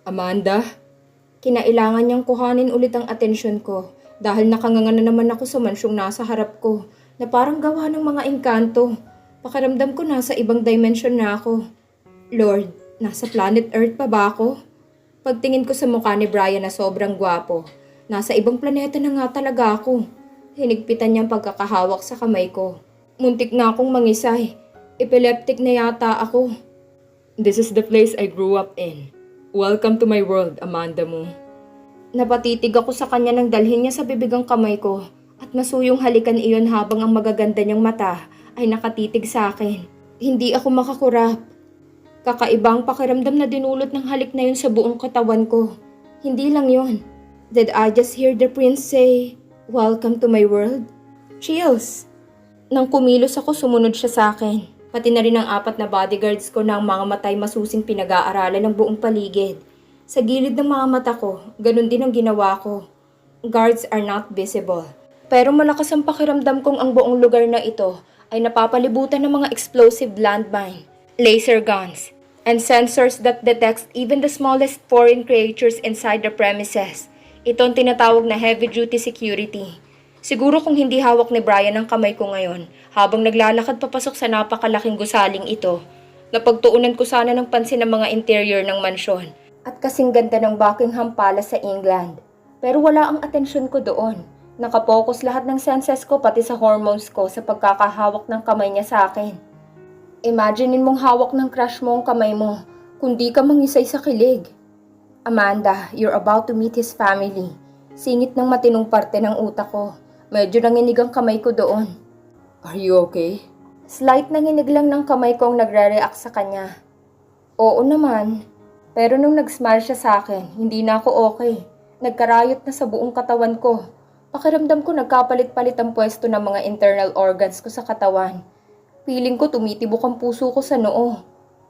Amanda, kinailangan niyang kuhanin ulit ang atensyon ko dahil nakanganga na naman ako sa mansyong nasa harap ko na parang gawa ng mga engkanto. Pakiramdam ko nasa ibang dimension na ako. Lord, nasa planet Earth pa ba ako? Pagtingin ko sa mukha ni Brian na sobrang gwapo, nasa ibang planeta na nga talaga ako. Hinigpitan niyang pagkakahawak sa kamay ko. Muntik na akong mangisay. Epileptic na yata ako. This is the place I grew up in. Welcome to my world, Amanda mo. Napatitig ako sa kanya nang dalhin niya sa bibigang kamay ko at masuyong halikan iyon habang ang magaganda niyang mata ay nakatitig sa akin. Hindi ako makakurap. Kakaibang pakiramdam na dinulot ng halik na yun sa buong katawan ko. Hindi lang yun. Did I just hear the prince say, "Welcome to my world"? Chills! Nang kumilos ako, sumunod siya sa akin. Pati na rin ang 4 na bodyguards ko na ang mga matay masusing pinag-aaralan ng buong paligid. Sa gilid ng mga mata ko, ganun din ang ginawa ko. Guards are not visible. Pero malakas ang pakiramdam kong ang buong lugar na ito ay napapalibutan ng mga explosive landmine, laser guns, and sensors that detects even the smallest foreign creatures inside the premises. Ito ang tinatawag na heavy-duty security. Siguro kung hindi hawak ni Brian ang kamay ko ngayon, habang naglalakad papasok sa napakalaking gusaling ito, napagtuunan ko sana ng pansin ng mga interior ng mansyon. At kasing ganda ng Buckingham Palace sa England. Pero wala ang atensyon ko doon. Nakapokus lahat ng senses ko pati sa hormones ko sa pagkakahawak ng kamay niya sa akin. Imaginein mong hawak ng crush mo ang kamay mo, kundi ka mangisay sa kilig. Amanda, you're about to meet his family. Singit ng matinong parte ng utak ko. Medyo nanginig ang kamay ko doon. Are you okay? Slight nanginig lang ng kamay ko ang nagre-react sa kanya. Oo naman. Pero nung nag-smile siya sa akin, hindi na ako okay. Nagkarayot na sa buong katawan ko. Pakiramdam ko nagkapalit-palit ang pwesto ng mga internal organs ko sa katawan. Feeling ko tumitibok ang puso ko sa noo.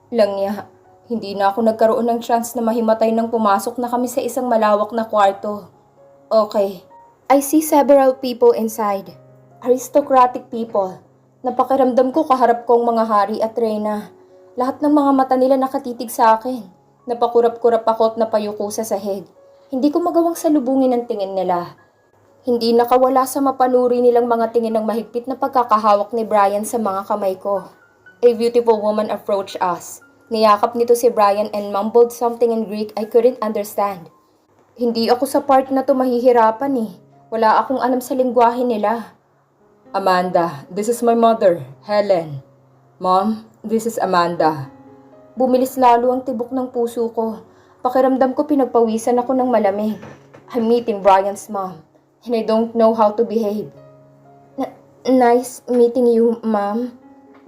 Langya, hindi na ako nagkaroon ng chance na mahimatay nang pumasok na kami sa isang malawak na kwarto. Okay. I see several people inside. Aristocratic people. Napakiramdam ko kaharap kong mga hari at reyna. Lahat ng mga mata nila nakatitig sa akin. Napakurap-kurap ako at napayuko sa sahig. Hindi ko magawang salubungin ang tingin nila. Hindi nakawala sa mapanuri nilang mga tingin ng mahigpit na pagkakahawak ni Brian sa mga kamay ko. A beautiful woman approached us. Niyakap nito si Brian and mumbled something in Greek I couldn't understand. Hindi ako sa part na to mahihirapan eh. Wala akong alam sa lingwahe nila. Amanda, this is my mother, Helen. Mom, this is Amanda. Bumilis lalo ang tibok ng puso ko. Pakiramdam ko pinagpawisan ako ng malamig. I'm meeting Brian's mom, and I don't know how to behave. Nice meeting you, ma'am.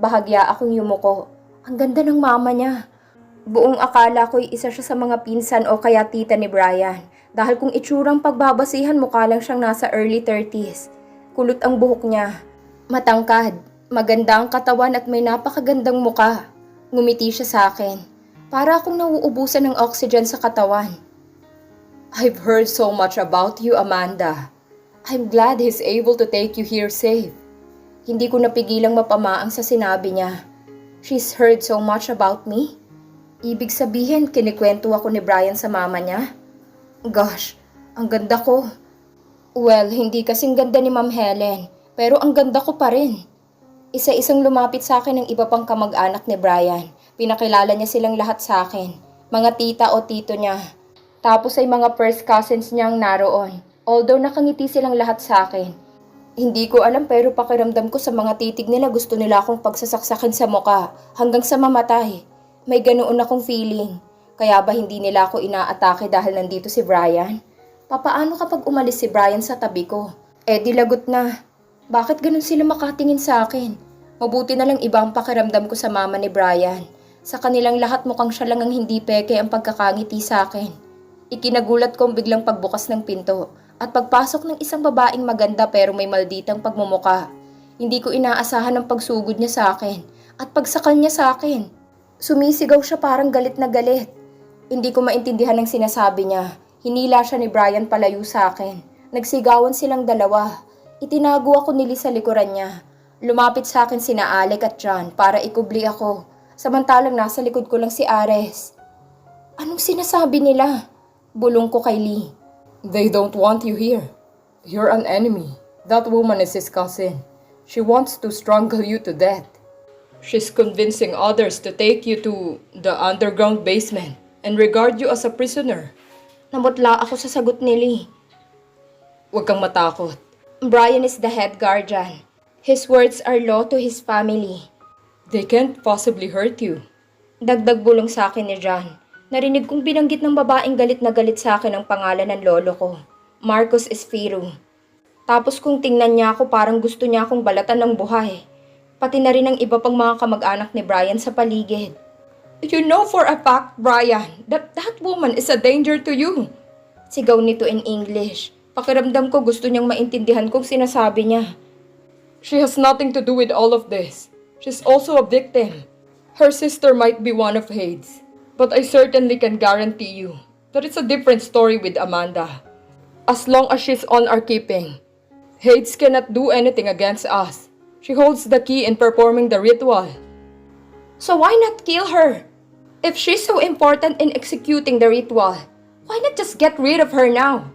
Bahagya akong yumuko. Ang ganda ng mama niya. Buong akala ko'y isa siya sa mga pinsan o kaya tita ni Brian. Dahil kung itsurang pagbabasihan, mukha lang siyang nasa early 30s. Kulot ang buhok niya. Matangkad, maganda ang katawan at may napakagandang muka. Ngumiti siya sa akin. Para akong nauubusan ng oxygen sa katawan. I've heard so much about you, Amanda. I'm glad he's able to take you here safe. Hindi ko napigilang mapamaang sa sinabi niya. She's heard so much about me. Ibig sabihin, kinikwento ako ni Brian sa mama niya. Gosh, ang ganda ko. Well, hindi kasing ganda ni Ma'am Helen, pero ang ganda ko pa rin. Isa-isang lumapit sa akin ng iba pang kamag-anak ni Brian. Pinakilala niya silang lahat sa akin. Mga tita o tito niya. Tapos ay mga first cousins niyang naroon. Although nakangiti silang lahat sa akin. Hindi ko alam pero pakiramdam ko sa mga titig nila gusto nila akong pagsasaksakin sa muka hanggang sa mamatay. May ganoon akong feeling. Kaya ba hindi nila ako inaatake dahil nandito si Brian? Papaano kapag umalis si Brian sa tabi ko? Eh di lagot na. Bakit ganun sila makatingin sa akin? Mabuti na lang iba ang pakiramdam ko sa mama ni Brian. Sa kanilang lahat mukhang siya lang ang hindi peke ang pagkakangiti sa akin. Ikinagulat ko ang biglang pagbukas ng pinto at pagpasok ng isang babaeng maganda pero may malditang pagmumuka. Hindi ko inaasahan ang pagsugod niya sa akin at pagsakal niya sa akin. Sumisigaw siya parang galit na galit. Hindi ko maintindihan ang sinasabi niya. Hinila siya ni Brian palayo sa akin. Nagsigawan silang dalawa. Itinago ako nili sa likuran niya. Lumapit sa akin sina Alec at John para ikubli ako. Samantalang nasa likod ko lang si Ares. Anong sinasabi nila? Bulong ko kay Lee. They don't want you here. You're an enemy. That woman is his cousin. She wants to strangle you to death. She's convincing others to take you to the underground basement and regard you as a prisoner. Namutla ako sa sagot ni Lee. Huwag kang matakot. Brian is the head guardian. His words are law to his family. They can't possibly hurt you. Dagdag bulong sa akin ni John. Narinig kong binanggit ng babaeng galit na galit sa akin ang pangalan ng lolo ko. Marcos Espiro. Tapos kung tingnan niya ako parang gusto niya akong balatan ng buhay. Pati na rin ang iba pang mga kamag-anak ni Brian sa paligid. You know for a fact, Brian, that woman is a danger to you. Sigaw nito in English. Pakiramdam ko gusto niyang maintindihan kung sinasabi niya. She has nothing to do with all of this. She's also a victim. Her sister might be one of Hades. But I certainly can guarantee you that it's a different story with Amanda. As long as she's on our keeping, Hades cannot do anything against us. She holds the key in performing the ritual. So why not kill her? If she's so important in executing the ritual, why not just get rid of her now?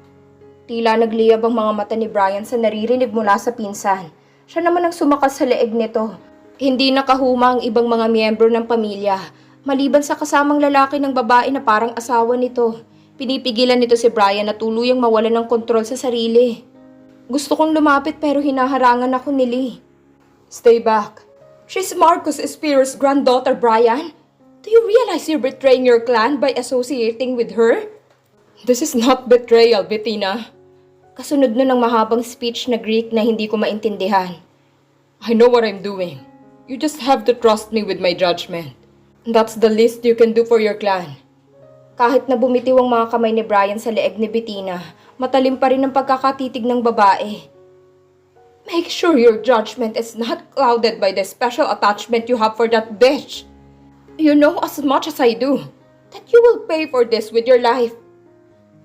Tila nagliyab ang mga mata ni Brian sa naririnig mula sa pinsan. Siya naman ang sumakas sa leeg nito. Hindi nakahuma ang ibang mga miyembro ng pamilya, maliban sa kasamang lalaki ng babae na parang asawa nito. Pinipigilan nito si Brian na tuluyang mawalan ng kontrol sa sarili. Gusto kong lumapit pero hinaharangan ako ni Lee. Stay back. She's Marcos Espiro's granddaughter, Brian. Do you realize you're betraying your clan by associating with her? This is not betrayal, Bettina. Kasunod nun ng mahabang speech na Greek na hindi ko maintindihan. I know what I'm doing. You just have to trust me with my judgment. That's the least you can do for your clan. Kahit na bumitiw ang mga kamay ni Brian sa leeg ni Bettina, matalim pa rin ang pagkakatitig ng babae. Make sure your judgment is not clouded by the special attachment you have for that bitch. You know as much as I do that you will pay for this with your life.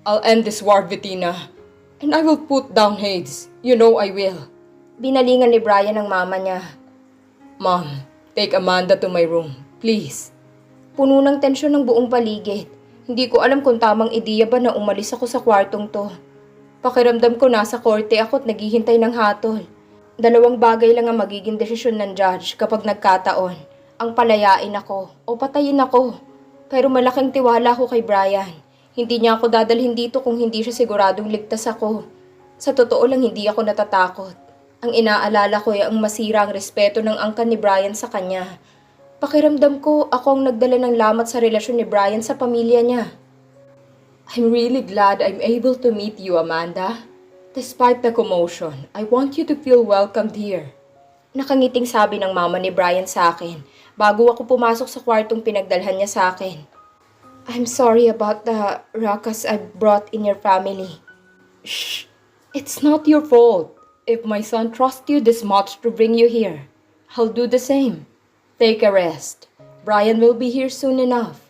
I'll end this war, Bettina. And I will put down Hades. You know I will. Binalingan ni Brian ang mama niya. Mom, take Amanda to my room, please. Puno ng tensyon ng buong paligid. Hindi ko alam kung tamang ideya ba na umalis ako sa kwartong to. Pakiramdam ko nasa korte ako at naghihintay ng hatol. Dalawang bagay lang ang magiging desisyon ng judge kapag nagkataon. Ang palayain ako o patayin ako. Pero malaking tiwala ko kay Brian. Hindi niya ako dadalhin dito kung hindi siya siguradong ligtas ako. Sa totoo lang hindi ako natatakot. Ang inaalala ko ay ang masira ang respeto ng angkan ni Brian sa kanya. Pakiramdam ko ako ang nagdala ng lamat sa relasyon ni Brian sa pamilya niya. I'm really glad I'm able to meet you, Amanda. Despite the commotion, I want you to feel welcomed here. Nakangiting sabi ng mama ni Brian sa akin bago ako pumasok sa kwartong pinagdalhan niya sa akin. I'm sorry about the ruckus I brought in your family. Shh! It's not your fault. If my son trusts you this much to bring you here, I'll do the same. Take a rest. Brian will be here soon enough.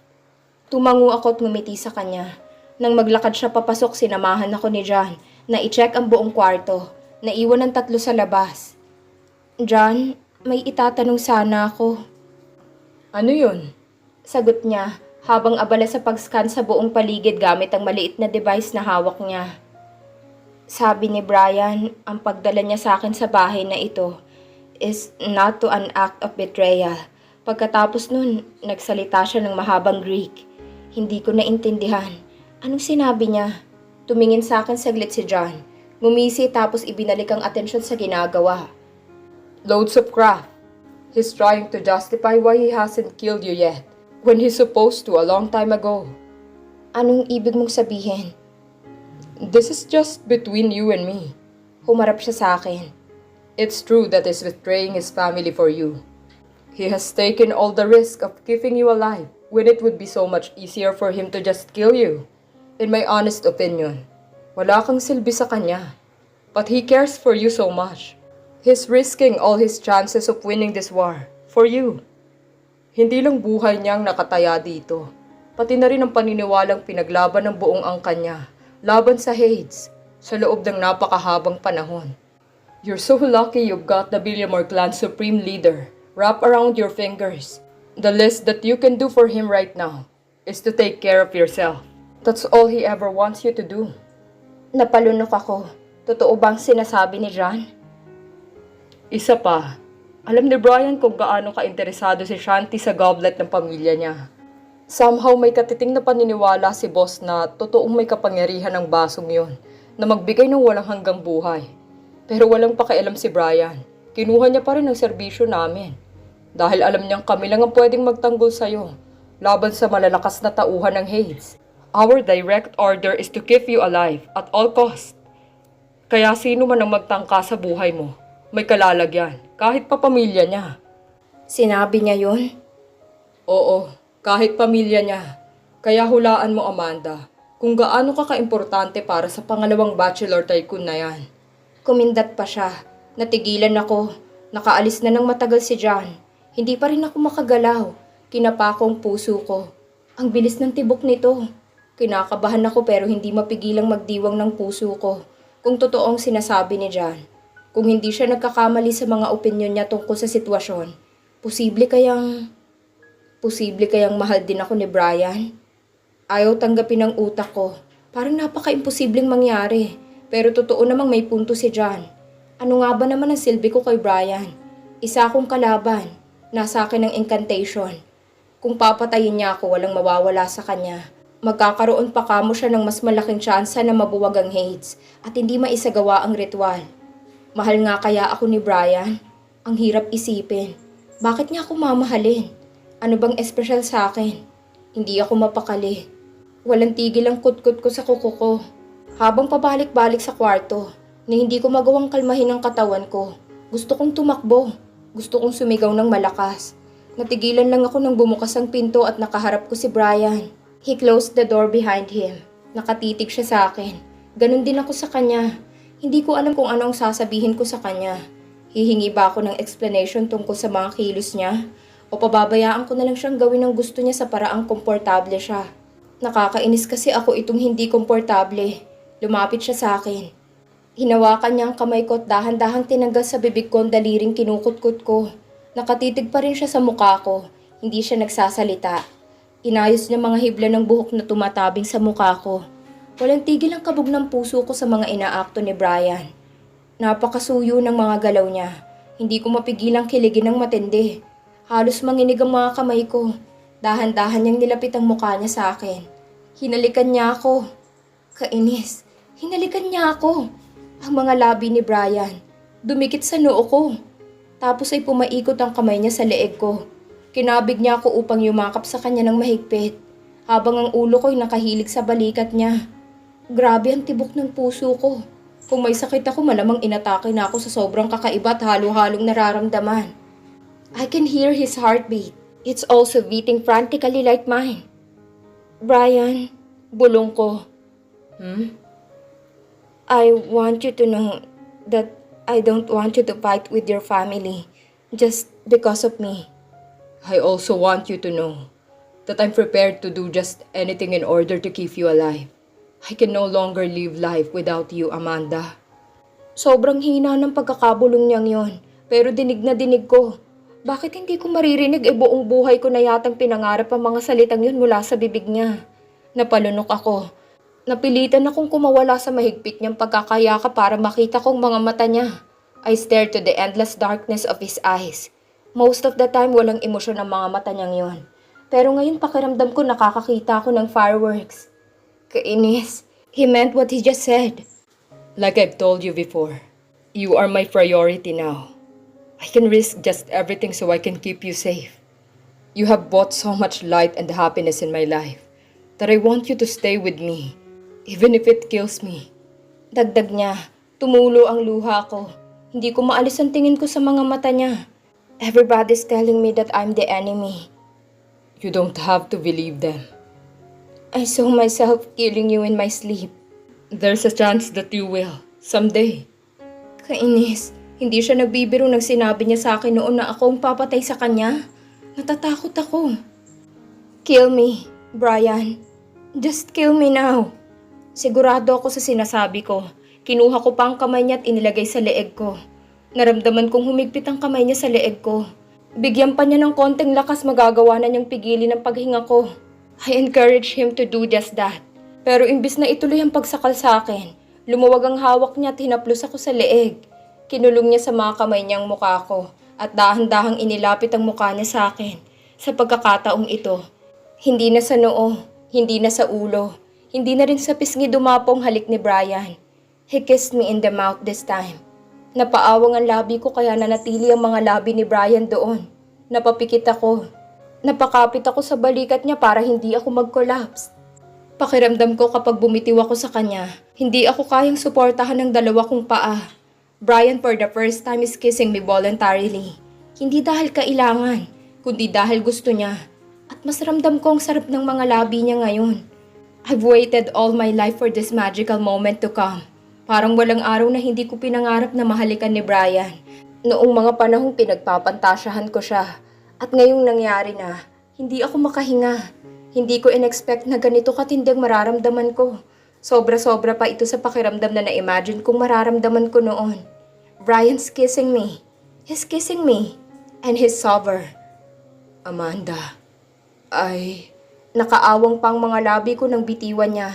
Tumango ako at ngumiti sa kanya. Nang maglakad siya papasok, sinamahan ako ni John na i-check ang buong kwarto. Naiwan ng 3 sa labas. John, may itatanong sana ako. Ano yun? Sagot niya habang abala sa pag-scan sa buong paligid gamit ang maliit na device na hawak niya. Sabi ni Brian, ang pagdala niya sa akin sa bahay na ito is not to an act of betrayal. Pagkatapos nun, nagsalita siya ng mahabang Greek. Hindi ko naintindihan. Anong sinabi niya? Tumingin sa akin saglit si John. Ngumisi tapos ibinalik ang atensyon sa ginagawa. Loads of crap. He's trying to justify why he hasn't killed you yet, when he's supposed to a long time ago. Anong ibig mong sabihin? This is just between you and me. Humarap siya sa akin. It's true that he's betraying his family for you. He has taken all the risk of keeping you alive when it would be so much easier for him to just kill you. In my honest opinion, wala kang silbi sa kanya. But he cares for you so much. He's risking all his chances of winning this war for you. Hindi lang buhay niyang nakataya dito, pati na rin ang paniniwalang pinaglaban ng buong angkan niya laban sa Hades sa loob ng napakahabang panahon. You're so lucky you've got the Villamor clan supreme leader wrapped around your fingers. The least that you can do for him right now is to take care of yourself. That's all he ever wants you to do. Napalunok ako. Totoo bang sinasabi ni John? Isa pa, alam ni Brian kung gaano ka-interesado si Shanti sa goblet ng pamilya niya. Somehow may katiting na paniniwala si boss na totoong may kapangyarihan ng basong yon na magbigay ng walang hanggang buhay. Pero walang pakialam si Brian. Kinuha niya pa rin ang serbisyo namin. Dahil alam niyang kami lang ang pwedeng magtanggol sa'yo laban sa malalakas na tauhan ng Hades. Our direct order is to keep you alive at all cost. Kaya sino man ang magtangka sa buhay mo, may kalalagyan, kahit pa pamilya niya. Sinabi niya yun? Oo, kahit pamilya niya. Kaya hulaan mo, Amanda, kung gaano ka kaimportante para sa pangalawang bachelor tycoon na yan. Kumindat pa siya. Natigilan ako. Nakaalis na ng matagal si John. Hindi pa rin ako makagalaw. Kinapa ko ang puso ko. Ang bilis ng tibok nito. Kinakabahan ako pero hindi mapigilang magdiwang ng puso ko kung totoong sinasabi ni John. Kung hindi siya nagkakamali sa mga opinyon niya tungkol sa sitwasyon, posible kayang mahal din ako ni Brian. Ayaw tanggapin ang utak ko. Parang napaka-imposibleng mangyari. Pero totoo namang may punto si John. Ano nga ba naman ang silbi ko kay Brian? Isa akong kalaban. Nasa akin ang incantation. Kung papatayin niya ako, walang mawawala sa kanya. Magkakaroon pa kamo siya ng mas malaking tsansa na mabuwag ang Hades at hindi maisagawa ang ritual. Mahal nga kaya ako ni Brian? Ang hirap isipin. Bakit niya ako mamahalin? Ano bang espesyal sa akin? Hindi ako mapakali. Walang tigil ang kutkot ko sa kuko ko. Habang pabalik-balik sa kwarto, na hindi ko magawang kalmahin ang katawan ko. Gusto kong tumakbo. Gusto kong sumigaw ng malakas. Natigilan lang ako nang bumukas ang pinto at nakaharap ko si Brian. He closed the door behind him. Nakatitig siya sa akin. Ganon din ako sa kanya. Hindi ko alam kung ano ang sasabihin ko sa kanya. Hihingi ba ako ng explanation tungkol sa mga kilos niya? O pababayaan ko na lang siyang gawin ang gusto niya sa paraang komportable siya? Nakakainis kasi ako itong hindi komportable. Lumapit siya sa akin. Hinawakan niya ang kamay ko at dahan-dahang tinanggal sa bibig ko ang daliring kinukutkot ko. Nakatitig pa rin siya sa mukha ko. Hindi siya nagsasalita. Inayos niya mga hibla ng buhok na tumatabing sa mukha ko. Walang tigil ang kabog ng puso ko sa mga inaakto ni Brian. Napakasuyo ng mga galaw niya. Hindi ko mapigilang kiligin ng matindi. Halos manginig ang mga kamay ko. Dahan-dahan niyang nilapit ang mukha niya sa akin. Hinalikan niya ako. Kainis. Hinalikan niya ako. Ang mga labi ni Brian. Dumikit sa noo ko. Tapos ay pumaikot ang kamay niya sa leeg ko. Kinabig niya ako upang yumakap sa kanya ng mahigpit, habang ang ulo ko'y nakahilig sa balikat niya. Grabe ang tibok ng puso ko. Kung may sakit ako, malamang inatake na ako sa sobrang kakaiba at halo-halong nararamdaman. I can hear his heartbeat. It's also beating frantically like mine. Brian, bulong ko. I want you to know that I don't want you to fight with your family just because of me. I also want you to know that I'm prepared to do just anything in order to keep you alive. I can no longer live life without you, Amanda. Sobrang hina ng pagkakabulong niyang yon, pero dinig na dinig ko. Bakit hindi ko maririnig buong buhay ko na yatang pinangarap ang mga salitang yun mula sa bibig niya? Napalunok ako. Napilitan akong kumawala sa mahigpit niyang pagkakayaka para makita kong mga mata niya. I stared to the endless darkness of his eyes. Most of the time, walang emosyon ang mga mata niyang yon. Pero ngayon pakiramdam ko nakakakita ako ng fireworks. Kainis. He meant what he just said. Like I've told you before, you are my priority now. I can risk just everything so I can keep you safe. You have brought so much light and happiness in my life that I want you to stay with me, even if it kills me. Dagdag niya, tumulo ang luha ko. Hindi ko maalis ang tingin ko sa mga mata niya. Everybody's telling me that I'm the enemy. You don't have to believe them. I saw myself killing you in my sleep. There's a chance that you will, someday. Kainis. Hindi siya nagbibiro nang sinabi niya sa akin noon na ako ang papatay sa kanya. Natatakot ako. Kill me, Brian. Just kill me now. Sigurado ako sa sinasabi ko. Kinuha ko pa ang kamay niya at inilagay sa leeg ko. Naramdaman kong humigpit ang kamay niya sa leeg ko. Bigyan pa niya ng konting lakas, magagawa na niyang pigilin ang paghinga ko. I encouraged him to do just that. Pero imbis na ituloy ang pagsakal sa akin, lumuwag ang hawak niya at hinaplos ako sa leeg. Kinulong niya sa mga kamay niyang mukha ko at dahan-dahang inilapit ang mukha niya sa akin. Sa pagkakataong ito, hindi na sa noo, hindi na sa ulo, hindi na rin sa pisngi dumapong halik ni Brian. He kissed me in the mouth this time. Napaawang ang labi ko kaya nanatili ang mga labi ni Brian doon. Napapikit ako. Napakapit ako sa balikat niya para hindi ako mag-collapse. Pakiramdam ko kapag bumitiw ako sa kanya, hindi ako kayang suportahan ng dalawa kong paa. Brian for the first time is kissing me voluntarily. Hindi dahil kailangan, kundi dahil gusto niya. At mas ramdam ko ang sarap ng mga labi niya ngayon. I've waited all my life for this magical moment to come. Parang walang araw na hindi ko pinangarap na mahalikan ni Brian. Noong mga panahong pinagpapantasyahan ko siya. At ngayong nangyari na, hindi ako makahinga. Hindi ko in-expect na ganito katinding mararamdaman ko. Sobra-sobra pa ito sa pakiramdam na na-imagine kong mararamdaman ko noon. Brian's kissing me. He's kissing me. And he's sober. Amanda, nakaawang pang mga labi ko nang bitiwan niya.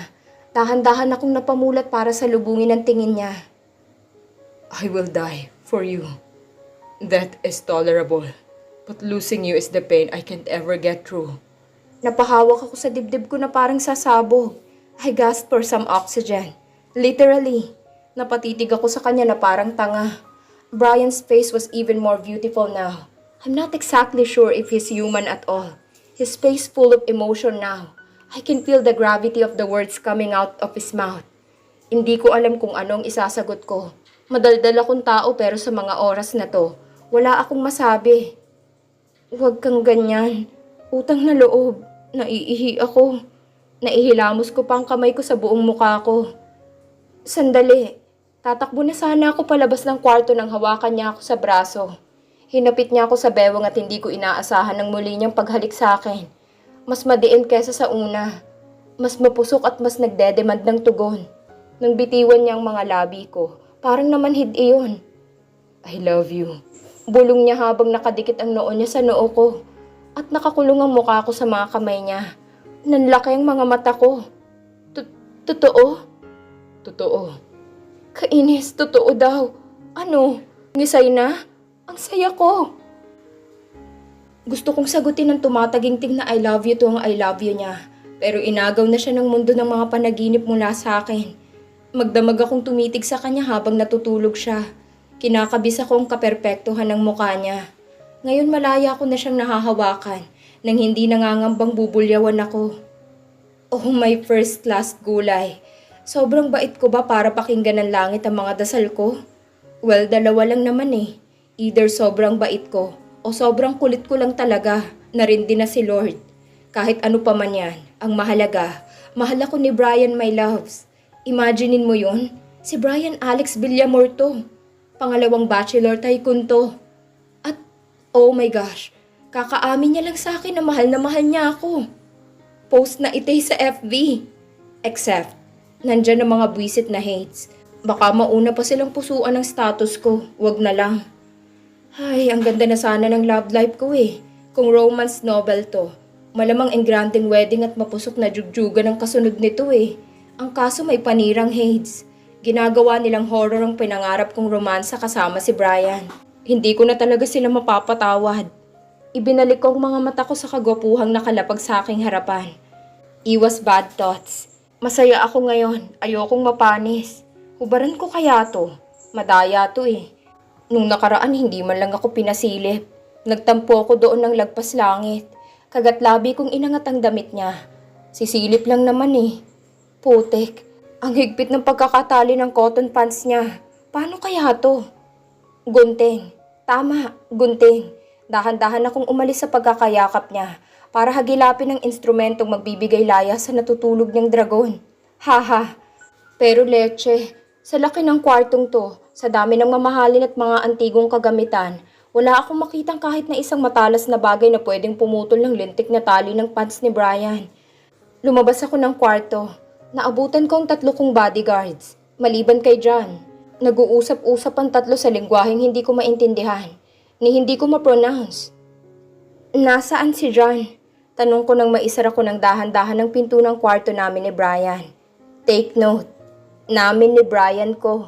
Dahan-dahan akong napamulat para sa lubungin ang tingin niya. I will die for you. That is tolerable. But losing you is the pain I can't ever get through. Napahawak ako sa dibdib ko na parang sasabog. I gasped for some oxygen. Literally. Napatitig ako sa kanya na parang tanga. Brian's face was even more beautiful now. I'm not exactly sure if he's human at all. His face full of emotion now. I can feel the gravity of the words coming out of his mouth. Hindi ko alam kung anong isasagot ko. Madaldal akong tao pero sa mga oras na to, wala akong masabi. Huwag kang ganyan. Utang na loob. Naiihi ako. Naihilamos ko pa ang kamay ko sa buong mukha ko. Sandali. Tatakbo na sana ako palabas ng kwarto nang hawakan niya ako sa braso. Hinapit niya ako sa bewang at hindi ko inaasahan ng muli niyang paghalik sa akin. Mas madiin kesa sa una. Mas mapusok at mas nagdedemand ng tugon. Nang bitiwan niya ang mga labi ko, parang namanhid iyon. I love you. Bulong niya habang nakadikit ang noo niya sa noo ko. At nakakulong ang mukha ko sa mga kamay niya. Nanlaki ang mga mata ko. Totoo? Totoo. Kainis, totoo daw. Ano? Ngisay na? Ang saya ko. Gusto kong sagutin ang tumataginting na I love you to ang I love you niya. Pero inagaw na siya ng mundo ng mga panaginip mula sa akin. Magdamag akong tumitig sa kanya habang natutulog siya. Kinakabis akong kaperpektuhan ng mukha niya. Ngayon malaya ko na siyang nahahawakan nang hindi nangangambang bubulyawan ako. Oh my first class gulay. Sobrang bait ko ba para pakinggan ng langit ang mga dasal ko? Well, dalawa lang naman eh. Either sobrang bait ko o sobrang kulit ko lang talaga na rin din na si Lord. Kahit ano pa man yan, ang mahalaga, mahal ako ni Brian my loves. Imaginein mo yun? Si Brian Alex Villamor to. Pangalawang bachelor tycoon to. At oh my gosh, kakaamin niya lang sa akin na mahal niya ako. Post na itay sa FB. Except, nandyan ang mga buwisit na hates. Baka mauna pa silang pusuan ng status ko, wag na lang. Ay, ang ganda na sana ng love life ko eh. Kung romance novel to, malamang engranding wedding at mapusok na jugjugan ang kasunod nito eh. Ang kaso may panirang hates. Ginagawa nilang horror ang pinangarap kong romansa kasama si Brian. Hindi ko na talaga sila mapapatawad. Ibinalik ko ang mga mata ko sa kagwapuhang nakalapag sa aking harapan. Iwas bad thoughts. Masaya ako ngayon. Ayokong mapanis. Hubaran ko kaya to? Madaya to eh. Nung nakaraan hindi man lang ako pinasilip. Nagtampo ako doon ng lagpas langit. Kagatlabi kong inangat ang damit niya. Sisilip lang naman eh. Putek. Ang higpit ng pagkakatali ng cotton pants niya. Paano kaya to? Gunting. Tama, gunting. Dahan-dahan akong umalis sa pagkakayakap niya para hagilapin ang instrumentong magbibigay laya sa natutulog niyang dragon. Haha. Pero leche, sa laki ng kwartong to, sa dami ng mamahalin at mga antigong kagamitan, wala akong makitang kahit na isang matalas na bagay na pwedeng pumutol ng lintik na tali ng pants ni Brian. Lumabas ako ng kwarto. Naabutan ko ang 3 kong bodyguards. Maliban kay John, nag-uusap-usap ang 3 sa lengguaheng hindi ko maintindihan, ni hindi ko ma-pronounce. Nasaan si John? Tanong ko nang maisara ko ng dahan-dahan ng pinto ng kwarto namin ni Brian. Take note, namin ni Brian ko.